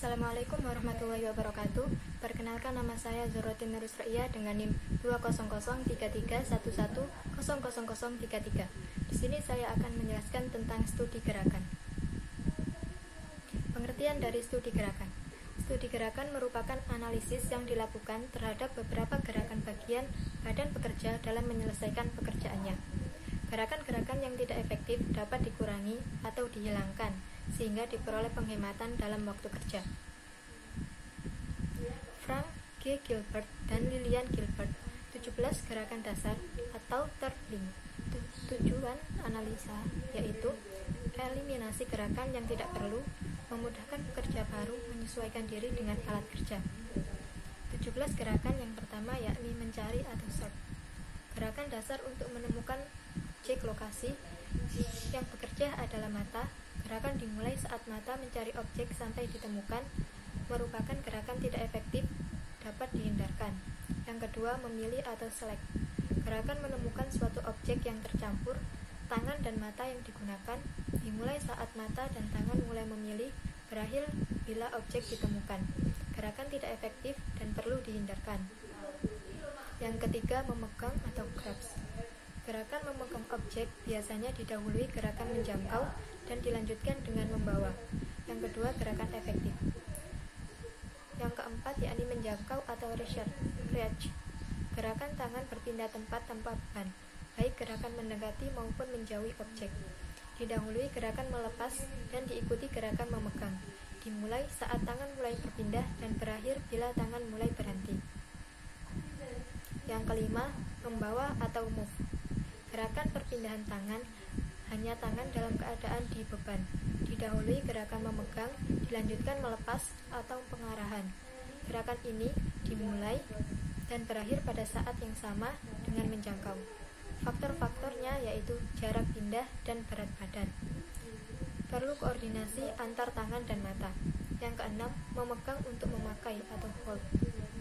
Assalamualaikum warahmatullahi wabarakatuh. Perkenalkan, nama saya Zorotin Nurus Raya dengan NIM 2003311000033. Di sini saya akan menjelaskan tentang studi gerakan. Pengertian dari studi gerakan. Studi gerakan merupakan analisis yang dilakukan terhadap beberapa gerakan bagian badan pekerja dalam menyelesaikan pekerjaannya. Gerakan-gerakan yang tidak efektif dapat dikurangi atau dihilangkan sehingga diperoleh penghematan dalam waktu kerja. Frank G. Gilbert dan Lillian Gilbert, 17 gerakan dasar atau third link. Tujuan analisa yaitu eliminasi gerakan yang tidak perlu, memudahkan pekerja baru menyesuaikan diri dengan alat kerja. 17 gerakan yang pertama yakni mencari atau search. Gerakan dasar untuk menemukan objek lokasi yang bekerja adalah mata. Gerakan dimulai saat mata mencari objek sampai ditemukan, merupakan gerakan tidak efektif, dapat dihindarkan. Yang kedua, memilih atau select. Gerakan menemukan suatu objek yang tercampur, tangan dan mata yang digunakan, dimulai saat mata dan tangan mulai memilih, berakhir bila objek ditemukan. Gerakan tidak efektif dan perlu dihindarkan. Yang ketiga, memegang atau grasp. Gerakan memegang objek biasanya didahului gerakan menjangkau dan dilanjutkan dengan membawa. Yang kedua, gerakan efektif. Yang keempat yakni menjangkau atau reach. Gerakan tangan berpindah tempat tanpa beban, baik gerakan mendekati maupun menjauhi objek. Didahului gerakan melepas dan diikuti gerakan memegang. Dimulai saat tangan mulai berpindah dan berakhir bila tangan mulai berhenti. Yang kelima, membawa atau move. Gerakan perpindahan tangan, hanya tangan dalam keadaan dibeban. Didahului gerakan memegang, dilanjutkan melepas atau pengarahan. Gerakan ini dimulai dan berakhir pada saat yang sama dengan menjangkau. Faktor-faktornya yaitu jarak pindah dan berat badan. Perlu koordinasi antar tangan dan mata. Yang keenam, memegang untuk memakai atau hold.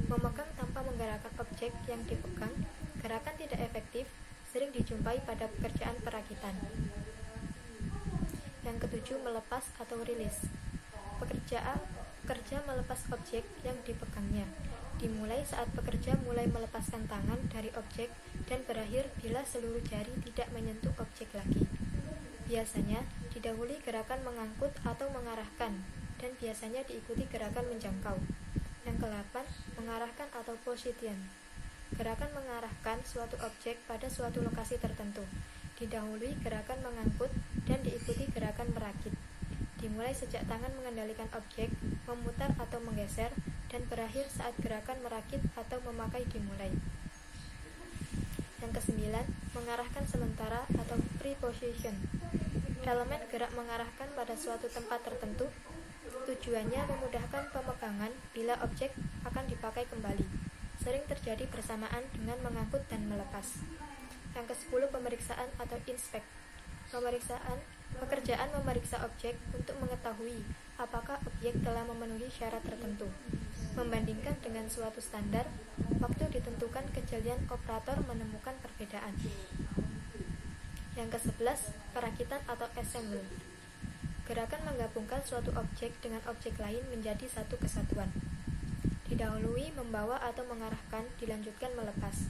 Memegang tanpa menggerakkan objek yang dipegang, gerakan tidak efektif, sering dijumpai pada pekerjaan perakitan. Yang ketujuh, melepas atau rilis. Pekerja melepas objek yang dipegangnya. Dimulai saat pekerja mulai melepaskan tangan dari objek dan berakhir bila seluruh jari tidak menyentuh objek lagi. Biasanya didahului gerakan mengangkut atau mengarahkan dan biasanya diikuti gerakan menjangkau. Yang ke-8, mengarahkan atau position. Gerakan mengarahkan suatu objek pada suatu lokasi tertentu. Didahului gerakan mengangkut dan diikuti gerakan merakit. Dimulai sejak tangan mengendalikan objek, memutar atau menggeser, dan berakhir saat gerakan merakit atau memakai dimulai. Yang ke-9, mengarahkan sementara atau preposition. Elemen gerak mengarahkan pada suatu tempat tertentu. Tujuannya memudahkan pemegangan bila objek akan dipakai kembali. Sering terjadi bersamaan dengan mengangkut dan melepas. Yang ke-10, pemeriksaan atau inspect. Pekerjaan memeriksa objek untuk mengetahui apakah objek telah memenuhi syarat tertentu. Membandingkan dengan suatu standar, waktu ditentukan kejelian operator menemukan perbedaan. Yang ke-11, perakitan atau assembly. Gerakan menggabungkan suatu objek dengan objek lain menjadi satu kesatuan. Didahului membawa atau mengarahkan, dilanjutkan melepas.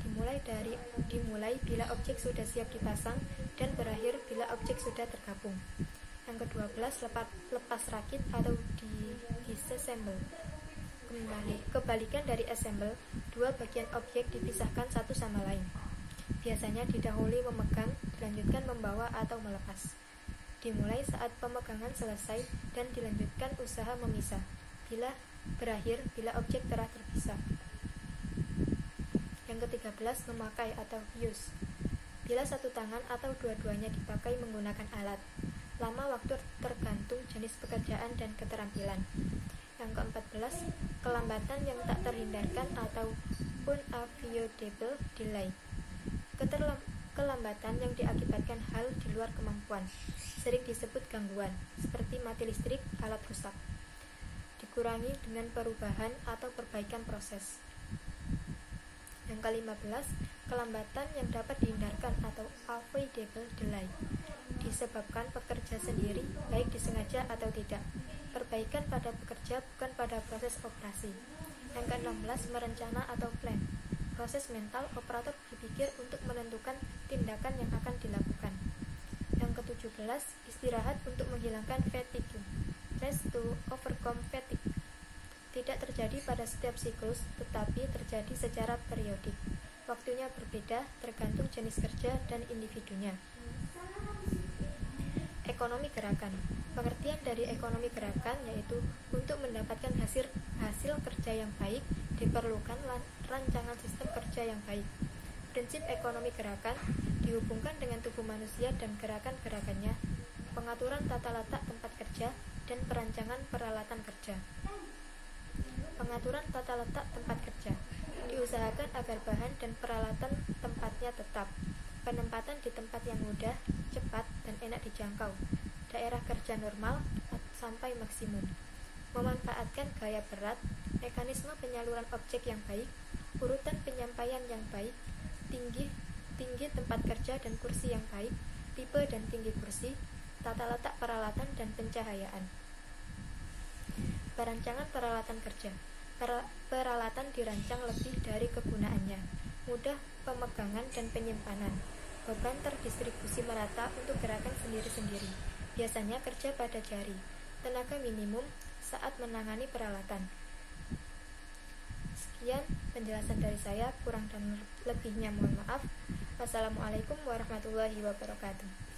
Dimulai bila objek sudah siap dipasang dan berakhir bila objek sudah tergabung. Yang ke-12, lepas rakit atau disassemble. Kebalikan dari assemble, dua bagian objek dipisahkan satu sama lain. Biasanya didahului memegang, dilanjutkan membawa atau melepas. Dimulai saat pemegangan selesai dan dilanjutkan usaha memisah. Berakhir bila objek telah terpisah. Yang ke-13, memakai atau use. Bila satu tangan atau dua-duanya dipakai menggunakan alat. Lama waktu tergantung jenis pekerjaan dan keterampilan. Yang ke-14, kelambatan yang tak terhindarkan atau unavoidable delay. Kelambatan yang diakibatkan hal di luar kemampuan. Sering disebut gangguan, seperti mati listrik, alat rusak. Dikurangi dengan perubahan atau perbaikan proses. Yang ke-15, kelambatan yang dapat dihindarkan atau avoidable delay. Disebabkan pekerja sendiri, baik disengaja atau tidak. Perbaikan pada pekerja bukan pada proses operasi. Yang ke-16, merencana atau plan. Proses mental operator berpikir untuk menentukan tindakan yang akan dilakukan. Yang ke-17, istirahat untuk menghilangkan fatigue. Rest to overcome fatigue. Tidak terjadi pada setiap siklus, tetapi terjadi secara periodik. Waktunya berbeda tergantung jenis kerja dan individunya. Ekonomi gerakan. Pengertian dari ekonomi gerakan yaitu untuk mendapatkan hasil kerja yang baik diperlukan rancangan sistem kerja yang baik. Prinsip ekonomi gerakan dihubungkan dengan tubuh manusia dan gerakan-gerakannya, pengaturan tata letak tempat kerja, dan perancangan peralatan kerja. Pengaturan tata letak tempat kerja diusahakan agar bahan dan peralatan tempatnya tetap. Penempatan di tempat yang mudah, cepat, dan enak dijangkau. Daerah kerja normal sampai maksimum. Memanfaatkan gaya berat, mekanisme penyaluran objek yang baik, urutan penyampaian yang baik, tinggi tempat kerja dan kursi yang baik, tipe dan tinggi kursi, tata letak peralatan dan pencahayaan. Perancangan peralatan kerja. Peralatan dirancang lebih dari kegunaannya, mudah pemegangan dan penyimpanan. Beban terdistribusi merata untuk gerakan sendiri-sendiri. Biasanya kerja pada jari. Tenaga minimum saat menangani peralatan. Sekian penjelasan dari saya, kurang dan lebihnya mohon maaf. Wassalamualaikum warahmatullahi wabarakatuh.